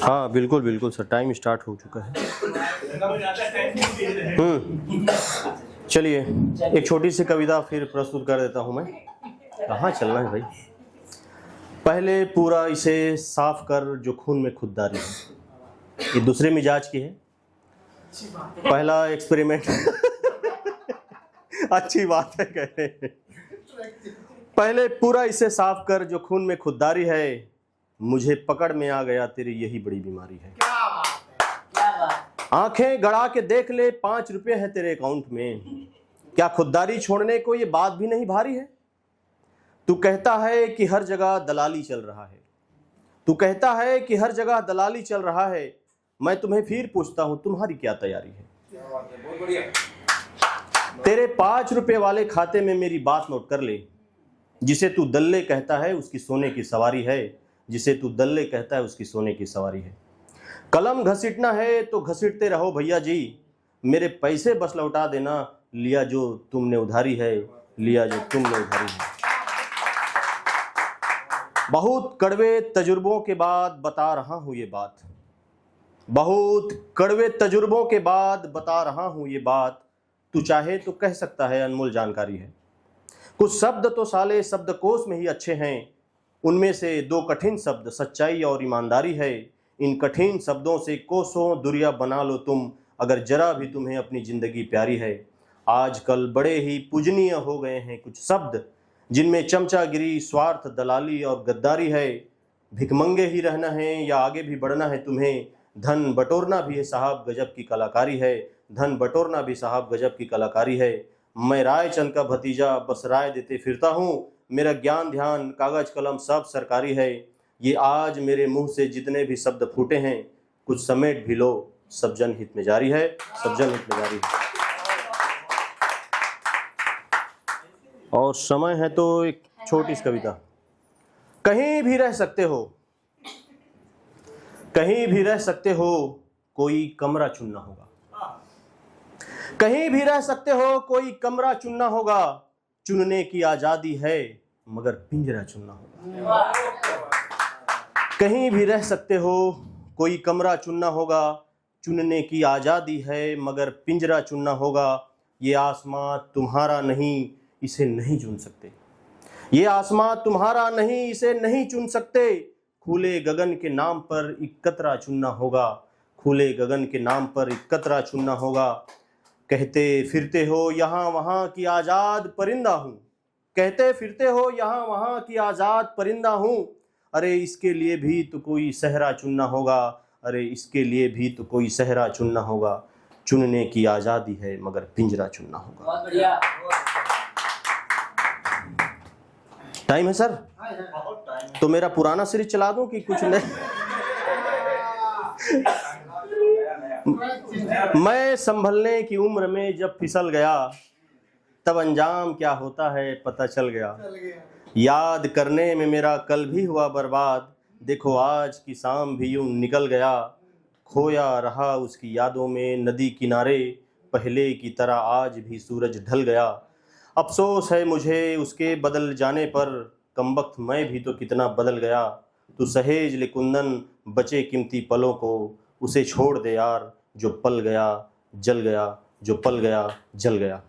हाँ बिल्कुल बिल्कुल सर, टाइम स्टार्ट हो चुका है। चलिए एक छोटी सी कविता फिर प्रस्तुत कर देता हूँ मैं। कहाँ चलना है भाई? पहले पूरा इसे साफ कर जो खून में खुददारी है। ये दूसरे मिजाज की है। पहला एक्सपेरिमेंट अच्छी बात है कह रहे हैं। पहले पूरा इसे साफ कर जो खून में खुददारी है, मुझे पकड़ में आ गया तेरी यही बड़ी बीमारी है। आंखें गड़ा के देख ले 5 रुपए है तेरे अकाउंट में, क्या खुददारी छोड़ने को ये बात भी नहीं भारी है? तू कहता है कि हर जगह दलाली चल रहा है, तू कहता है कि हर जगह दलाली चल रहा है, मैं तुम्हें फिर पूछता हूं तुम्हारी क्या तैयारी है? बहुत बढ़िया। तेरे 5 रुपए वाले खाते में मेरी बात नोट कर ले, जिसे तू दल्ले कहता है उसकी सोने की सवारी है, जिसे तू दल्ले कहता है उसकी सोने की सवारी है। कलम घसीटना है तो घसीटते रहो भैया जी, मेरे पैसे बस लौटा देना, लिया जो तुमने उधारी है, लिया जो तुमने उधारी है। बहुत कड़वे तजुर्बों के बाद बता रहा हूं ये बात, बहुत कड़वे तजुर्बों के बाद बता रहा हूं ये बात, तू चाहे तो कह सकता है अनमोल जानकारी है। कुछ शब्द तो साले शब्दकोश में ही अच्छे हैं, उनमें से 2 कठिन शब्द सच्चाई और ईमानदारी है। इन कठिन शब्दों से कोसों दुरिया बना लो तुम, अगर जरा भी तुम्हें अपनी जिंदगी प्यारी है। आजकल बड़े ही पूजनीय हो गए हैं कुछ शब्द, जिनमें चमचागिरी, स्वार्थ, दलाली और गद्दारी है। भिखमंगे ही रहना है या आगे भी बढ़ना है तुम्हें, धन बटोरना भी है साहब गजब की कलाकारी है, धन बटोरना भी साहब गजब की कलाकारी है। मैं रायचंद का भतीजा बस राय देते फिरता हूँ, मेरा ज्ञान ध्यान कागज कलम सब सरकारी है। ये आज मेरे मुंह से जितने भी शब्द फूटे हैं, कुछ समेट भी लो, सब जनहित में जारी है, सब जनहित में जारी है। और समय है तो एक छोटी सी कविता। कहीं भी रह सकते हो, कहीं भी रह सकते हो, कोई कमरा चुनना होगा। कहीं भी रह सकते हो, कोई कमरा चुनना होगा, चुनने की आजादी है मगर पिंजरा चुनना होगा। कहीं भी रह सकते हो, कोई कमरा चुनना होगा, चुनने की आजादी है मगर पिंजरा चुनना होगा। ये आसमां तुम्हारा नहीं, इसे नहीं चुन सकते, ये आसमां तुम्हारा नहीं, इसे नहीं चुन सकते। खुले गगन के नाम पर एक कतरा चुनना होगा, खुले गगन के नाम पर एक कतरा चुनना होगा। कहते फिरते हो यहाँ वहाँ की आज़ाद परिंदा हूँ, कहते फिरते हो यहाँ वहाँ की आज़ाद परिंदा हूँ। अरे इसके लिए भी तो कोई सहरा चुनना होगा, अरे इसके लिए भी तो कोई सहरा चुनना होगा। चुनने की आज़ादी है मगर पिंजरा चुनना होगा। बहुत बढ़िया। टाइम है सर? तो मेरा पुराना सीरीज चला दूं कि कुछ नहीं? मैं संभलने की उम्र में जब फिसल गया, तब अंजाम क्या होता है पता चल गया। याद करने में मेरा कल भी हुआ बर्बाद, देखो आज की शाम भी यूं निकल गया। खोया रहा उसकी यादों में नदी किनारे, पहले की तरह आज भी सूरज ढल गया। अफसोस है मुझे उसके बदल जाने पर, कमबख्त मैं भी तो कितना बदल गया। तू सहेज ले कुंदन बचे कीमती पलों को, उसे छोड़ दे यार जो पल गया जल गया, जो पल गया जल गया।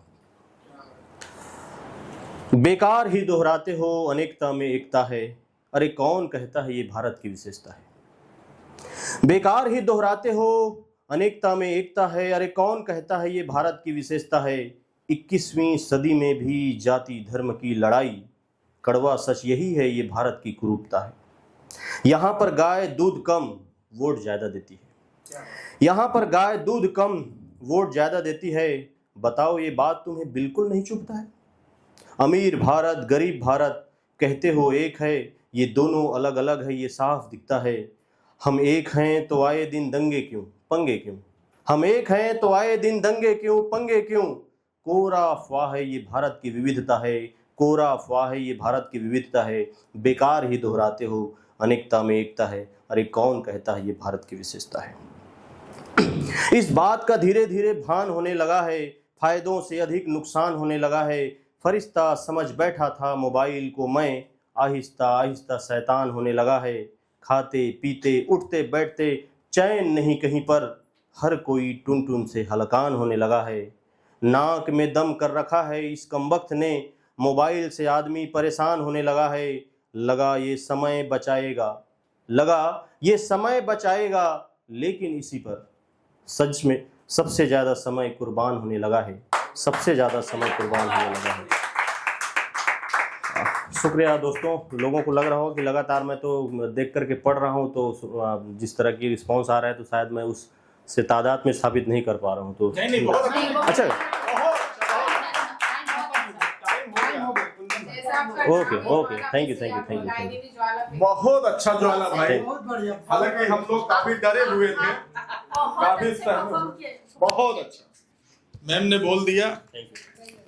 बेकार ही दोहराते हो अनेकता में एकता है, अरे कौन कहता है ये भारत की विशेषता है। बेकार ही दोहराते हो अनेकता में एकता है, अरे कौन कहता है ये भारत की विशेषता है। 21वीं सदी में भी जाति धर्म की लड़ाई, कड़वा सच यही है ये भारत की कुरूपता है। यहाँ पर गाय दूध कम वोट ज्यादा देती है, यहाँ पर गाय दूध कम वोट ज्यादा देती है। बताओ ये बात तुम्हें बिल्कुल नहीं चुभता है। अमीर भारत गरीब भारत कहते हो एक है, ये दोनों अलग अलग है ये साफ दिखता है। हम एक हैं तो आए दिन दंगे क्यों पंगे क्यों, हम एक हैं तो आए दिन दंगे क्यों पंगे क्यों। कोरा अफवाह है ये भारत की विविधता है, कोरा अफवाह है ये भारत की विविधता है। बेकार ही दोहराते हो अनेकता में एकता है, अरे कौन कहता है ये भारत की विशेषता है। इस बात का धीरे धीरे भान होने लगा है, फायदों से अधिक नुकसान होने लगा है। फरिश्ता समझ बैठा था मोबाइल को मैं, आहिस्ता आहिस्ता शैतान होने लगा है। खाते पीते उठते बैठते चैन नहीं कहीं पर, हर कोई टुन टुन से हलकान होने लगा है। नाक में दम कर रखा है इस कमबख्त ने, मोबाइल से आदमी परेशान होने लगा है। लगा ये समय बचाएगा, लेकिन इसी पर सच में सबसे ज़्यादा समय कुर्बान होने लगा है। सबसे ज़्यादा समय कुर्बान होने लगा है। शुक्रिया दोस्तों। लोगों को लग रहा हो कि लगातार मैं तो देख करके पढ़ रहा हूँ, तो जिस तरह की रिस्पांस आ रहा है तो शायद मैं उस से तादाद में स्थापित नहीं कर पा रहा हूँ। तो नहीं, बहुत अच्छा, ओके, थैंक यू। बहुत अच्छा ज्वाला भाई। हालांकि हम लोग काफी डरे हुए थे, काफी बहुत अच्छा मैम ने बोल दिया। Thank you.